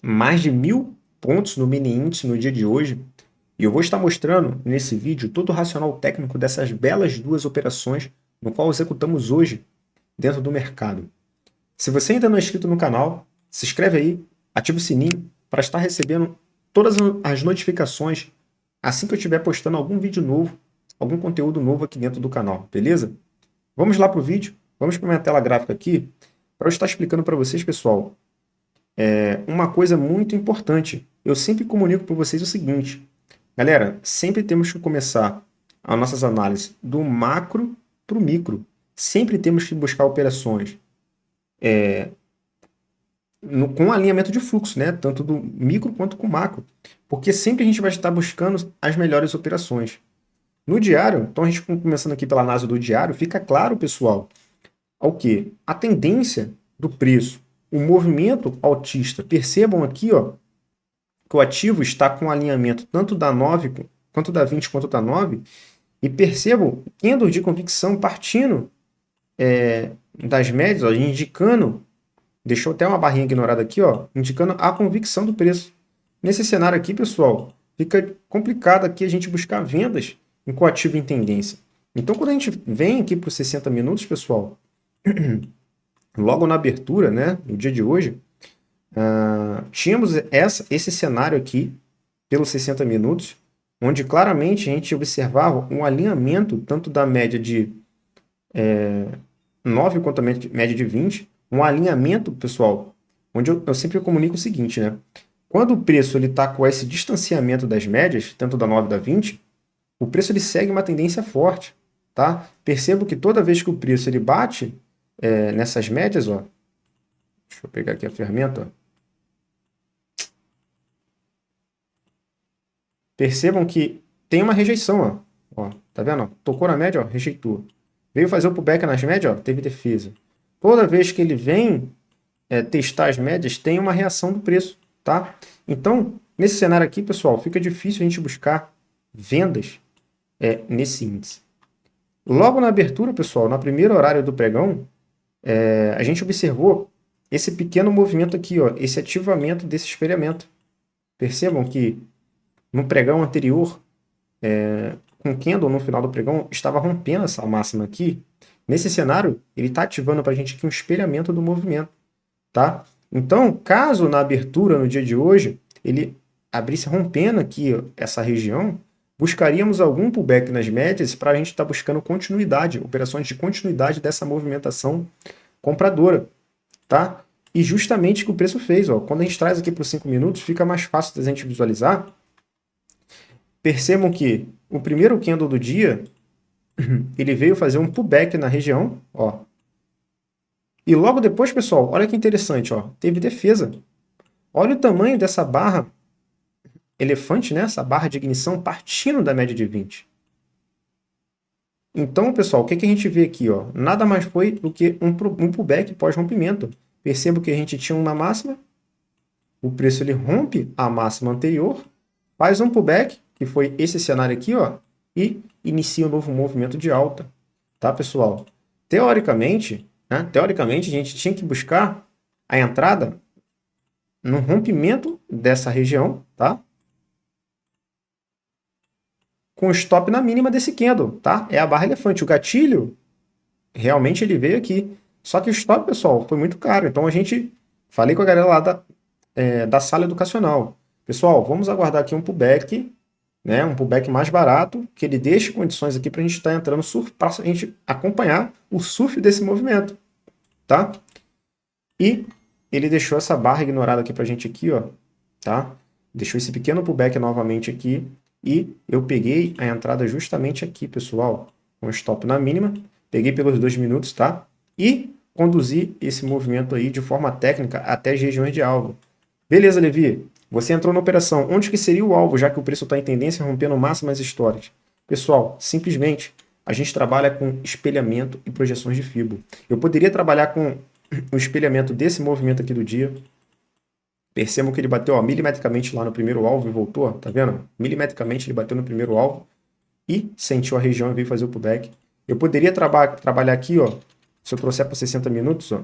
mais de 1.000 pontos no mini índice no dia de hoje. E eu vou estar mostrando nesse vídeo todo o racional técnico dessas belas duas operações no qual executamos hoje dentro do mercado. Se você ainda não é inscrito no canal, se inscreve aí, ativa o sininho para estar recebendo todas as notificações assim que eu estiver postando algum vídeo novo, algum conteúdo novo aqui dentro do canal, beleza? Vamos lá para o vídeo, vamos para minha tela gráfica aqui para eu estar explicando para vocês, pessoal, uma coisa muito importante. Eu sempre comunico para vocês o seguinte, galera, sempre temos que começar as nossas análises do macro para o micro. Sempre temos que buscar operações com alinhamento de fluxo, né? Tanto do micro quanto com o macro. Porque sempre a gente vai estar buscando as melhores operações. No diário, então a gente começando aqui pela análise do diário, fica claro, pessoal, ao que a tendência do preço, o movimento altista. Percebam aqui, ó, que o ativo está com alinhamento tanto da 9 quanto da 20 quanto da 9, e percebam candle de convicção partindo das médias, ó, indicando, deixou até uma barrinha ignorada aqui, ó, indicando a convicção do preço. Nesse cenário aqui, pessoal, fica complicado aqui a gente buscar vendas com o ativo em tendência. Então, quando a gente vem aqui para os 60 minutos, pessoal, logo na abertura, né, no dia de hoje, tínhamos esse cenário aqui, pelos 60 minutos, onde claramente a gente observava um alinhamento tanto da média de 9 quanto a média de 20, um alinhamento, pessoal, onde eu sempre comunico o seguinte, né? Quando o preço está com esse distanciamento das médias, tanto da 9 e da 20, o preço ele segue uma tendência forte, tá? Percebo que toda vez que o preço ele bate nessas médias, ó, deixa eu pegar aqui a ferramenta, ó, percebam que tem uma rejeição, ó, tá vendo? Tocou na média, ó, rejeitou. Veio fazer o pullback nas médias, ó, teve defesa. Toda vez que ele vem testar as médias, tem uma reação do preço, tá? Então, nesse cenário aqui, pessoal, fica difícil a gente buscar vendas nesse índice. Logo na abertura, pessoal, no primeiro horário do pregão, a gente observou esse pequeno movimento aqui, ó, esse ativamento desse espelhamento. Percebam que no pregão anterior, com o candle no final do pregão, estava rompendo essa máxima aqui. Nesse cenário, ele está ativando para a gente aqui um espelhamento do movimento, tá? Então, caso na abertura, no dia de hoje, ele abrisse rompendo aqui essa região, buscaríamos algum pullback nas médias para a gente estar buscando continuidade, operações de continuidade dessa movimentação compradora, tá? E justamente o que o preço fez, ó, quando a gente traz aqui para os 5 minutos, fica mais fácil da gente visualizar. Percebam que o primeiro candle do dia, ele veio fazer um pullback na região, ó. E logo depois, pessoal, olha que interessante, ó, teve defesa. Olha o tamanho dessa barra elefante, né? Essa barra de ignição partindo da média de 20. Então, pessoal, o que a gente vê aqui, ó? Nada mais foi do que um pullback pós-rompimento. Percebo que a gente tinha uma máxima, o preço ele rompe a máxima anterior, faz um pullback, que foi esse cenário aqui, ó, e inicia um novo movimento de alta, tá, pessoal? Teoricamente, né, teoricamente, a gente tinha que buscar a entrada no rompimento dessa região, tá? Com stop na mínima desse candle, tá? É a barra elefante. O gatilho, realmente ele veio aqui. Só que o stop, pessoal, foi muito caro. Então a gente, falei com a galera lá da sala educacional. Pessoal, vamos aguardar aqui um pullback, né? Um pullback mais barato, que ele deixe condições aqui para a gente estar entrando surf, para a gente acompanhar o surf desse movimento, tá? E ele deixou essa barra ignorada aqui para a gente aqui, ó, tá? Deixou esse pequeno pullback novamente aqui. E eu peguei a entrada justamente aqui, pessoal, com stop na mínima, peguei pelos 2 minutos, tá? E conduzi esse movimento aí de forma técnica até as regiões de alvo. Beleza, Levi, você entrou na operação. Onde que seria o alvo, já que o preço está em tendência rompendo máximas históricas? Pessoal, simplesmente, a gente trabalha com espelhamento e projeções de Fibo. Eu poderia trabalhar com o espelhamento desse movimento aqui do dia. Percebam que ele bateu, ó, milimetricamente lá no primeiro alvo e voltou, ó, tá vendo? Milimetricamente ele bateu no primeiro alvo e sentiu a região e veio fazer o pullback. Eu poderia trabalhar aqui, ó, se eu trouxer para 60 minutos, ó,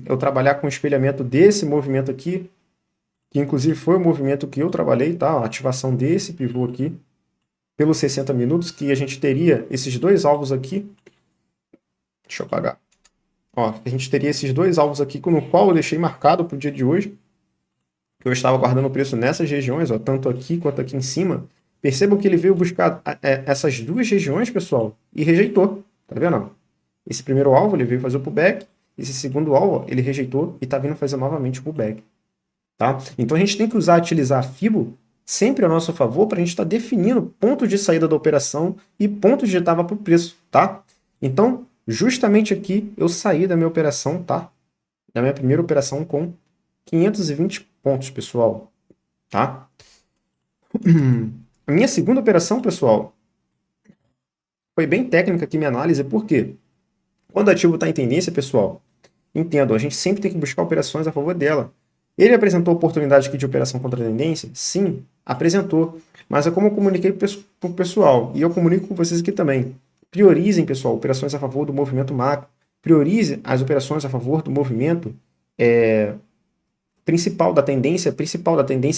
eu trabalhar com o espelhamento desse movimento aqui que inclusive foi o movimento que eu trabalhei, tá? A ativação desse pivô aqui, pelos 60 minutos, que a gente teria esses dois alvos aqui. Deixa eu apagar. Ó, a gente teria esses dois alvos aqui, no qual eu deixei marcado para o dia de hoje, que eu estava guardando o preço nessas regiões, ó, tanto aqui quanto aqui em cima. Percebam que ele veio buscar essas duas regiões, pessoal, e rejeitou. Tá vendo? Esse primeiro alvo ele veio fazer o pullback, esse segundo alvo ele rejeitou e está vindo fazer novamente o pullback. Tá? Então a gente tem que utilizar a FIBO sempre a nosso favor para a gente estar definindo pontos de saída da operação e pontos de entrada para o preço. Tá? Então, justamente aqui eu saí da minha operação, tá? Da minha primeira operação com 520 pontos, pessoal. Tá? A minha segunda operação, pessoal, foi bem técnica aqui minha análise, por quê? Quando o ativo está em tendência, pessoal, entendo, a gente sempre tem que buscar operações a favor dela. Ele apresentou oportunidade aqui de operação contra a tendência? Sim, apresentou. Mas é como eu comuniquei para o pessoal, e eu comunico com vocês aqui também. Priorizem, pessoal, operações a favor do movimento macro. Priorize as operações a favor do movimento principal da tendência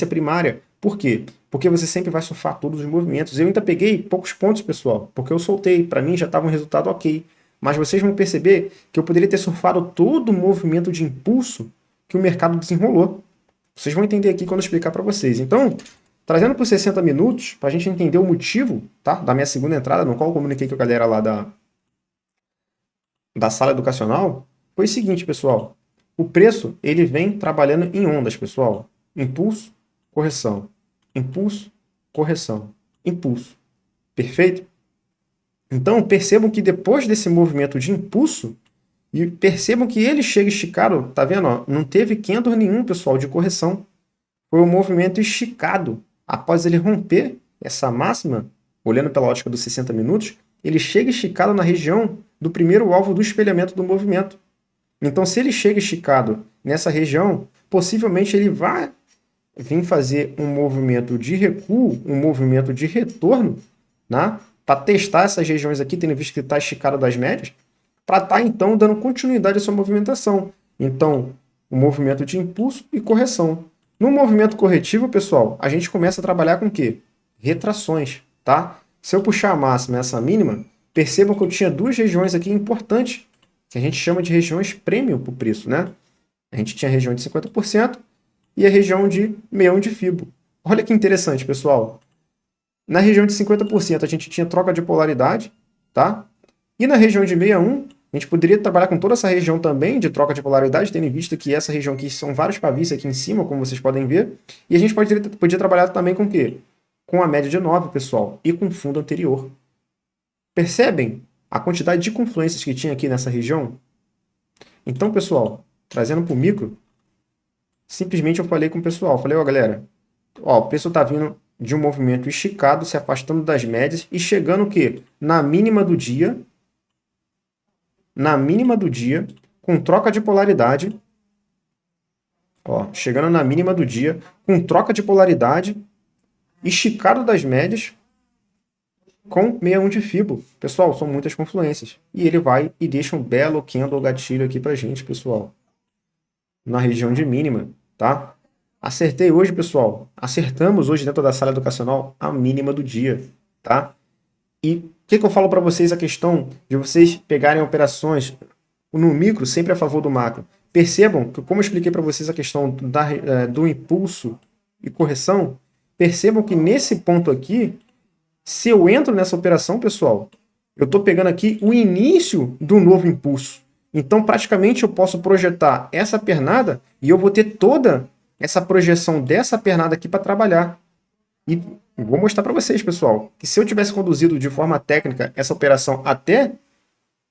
primária. Por quê? Porque você sempre vai surfar todos os movimentos. Eu ainda peguei poucos pontos, pessoal, porque eu soltei. Para mim já estava um resultado ok. Mas vocês vão perceber que eu poderia ter surfado todo o movimento de impulso que o mercado desenrolou. Vocês vão entender aqui quando eu explicar para vocês. Então, trazendo para os 60 minutos, para a gente entender o motivo, tá, da minha segunda entrada, no qual eu comuniquei com a galera lá da sala educacional, foi o seguinte, pessoal. O preço, ele vem trabalhando em ondas, pessoal. Impulso, correção. Impulso, correção. Impulso. Perfeito? Então, percebam que depois desse movimento de impulso, e percebam que ele chega esticado, tá vendo? Ó, não teve candle nenhum, pessoal, de correção. Foi um movimento esticado. Após ele romper essa máxima, olhando pela ótica dos 60 minutos, ele chega esticado na região do primeiro alvo do espelhamento do movimento. Então, se ele chega esticado nessa região, possivelmente ele vai vir fazer um movimento de recuo, um movimento de retorno, né? Para testar essas regiões aqui, tendo visto que está esticado das médias, para estar, então, dando continuidade à sua movimentação. Então, o movimento de impulso e correção. No movimento corretivo, pessoal, a gente começa a trabalhar com o quê? Retrações, tá? Se eu puxar a máxima e essa mínima, percebam que eu tinha duas regiões aqui importantes, que a gente chama de regiões premium para o preço, né? A gente tinha a região de 50% e a região de meião de Fibo. Olha que interessante, pessoal. Na região de 50% a gente tinha troca de polaridade, tá? E na região de 61, a gente poderia trabalhar com toda essa região também de troca de polaridade, tendo em vista que essa região aqui são vários pavis aqui em cima, como vocês podem ver. E a gente podia trabalhar também com o quê? Com a média de 9, pessoal, e com o fundo anterior. Percebem a quantidade de confluências que tinha aqui nessa região? Então, pessoal, trazendo para o micro, simplesmente eu falei com o pessoal, falei, ó, galera, ó, o preço está vindo de um movimento esticado, se afastando das médias e chegando o quê? Na mínima do dia, com troca de polaridade, ó, chegando na mínima do dia, com troca de polaridade, esticado das médias, com 61 de Fibo. Pessoal, são muitas confluências. E ele vai e deixa um belo candle gatilho aqui pra gente, pessoal. Na região de mínima, tá? Acertei hoje, pessoal. Acertamos hoje dentro da sala educacional a mínima do dia, tá? E o que eu falo para vocês a questão de vocês pegarem operações no micro sempre a favor do macro? Percebam que, como eu expliquei para vocês a questão do impulso e correção, percebam que nesse ponto aqui, se eu entro nessa operação, pessoal, eu estou pegando aqui o início do novo impulso. Então, praticamente, eu posso projetar essa pernada e eu vou ter toda essa projeção dessa pernada aqui para trabalhar. E vou mostrar para vocês, pessoal, que se eu tivesse conduzido de forma técnica essa operação até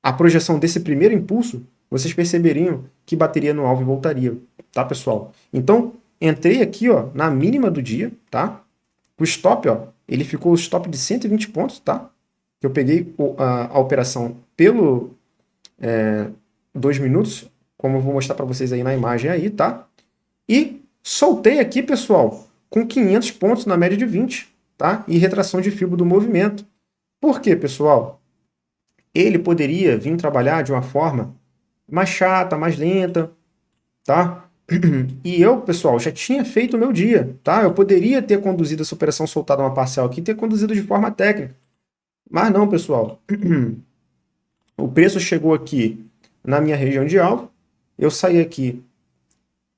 a projeção desse primeiro impulso, vocês perceberiam que bateria no alvo e voltaria, tá, pessoal? Então, entrei aqui, ó, na mínima do dia, tá? O stop, ó, ele ficou o stop de 120 pontos, tá? Eu peguei a operação pelo 2 minutos, como eu vou mostrar para vocês aí na imagem aí, tá? E soltei aqui, pessoal, com 500 pontos na média de 20, tá? E retração de Fibo do movimento. Por quê, pessoal? Ele poderia vir trabalhar de uma forma mais chata, mais lenta, tá? E eu, pessoal, já tinha feito o meu dia, tá? Eu poderia ter conduzido essa operação soltada uma parcial aqui, ter conduzido de forma técnica. Mas não, pessoal. O preço chegou aqui na minha região de alvo. Eu saí aqui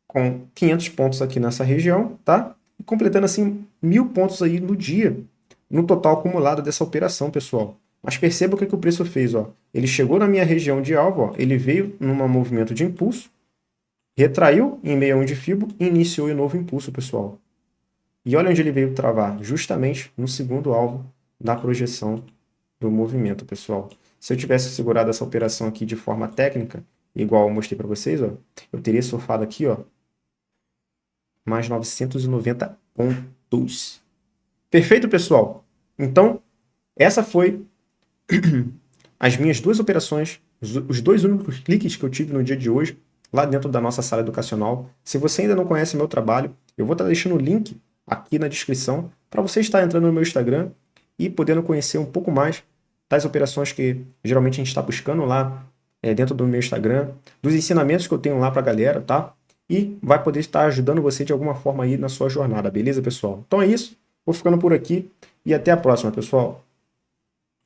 com 500 pontos aqui nessa região, tá? E completando assim 1000 pontos aí no dia, no total acumulado dessa operação, pessoal. Mas perceba o que o preço fez, ó. Ele chegou na minha região de alvo, ó. Ele veio num movimento de impulso, retraiu em 61 de Fibo e iniciou um novo impulso, pessoal. E olha onde ele veio travar, justamente no segundo alvo da projeção do movimento, pessoal. Se eu tivesse segurado essa operação aqui de forma técnica, igual eu mostrei para vocês, ó, eu teria surfado aqui, ó, mais 990 pontos. Perfeito, pessoal? Então, essa foi as minhas duas operações, os dois únicos cliques que eu tive no dia de hoje, lá dentro da nossa sala educacional. Se você ainda não conhece meu trabalho, eu vou estar deixando o link aqui na descrição para você estar entrando no meu Instagram e podendo conhecer um pouco mais das operações que geralmente a gente está buscando lá dentro do meu Instagram, dos ensinamentos que eu tenho lá para a galera, tá? E vai poder estar ajudando você de alguma forma aí na sua jornada, beleza, pessoal? Então é isso, vou ficando por aqui e até a próxima, pessoal.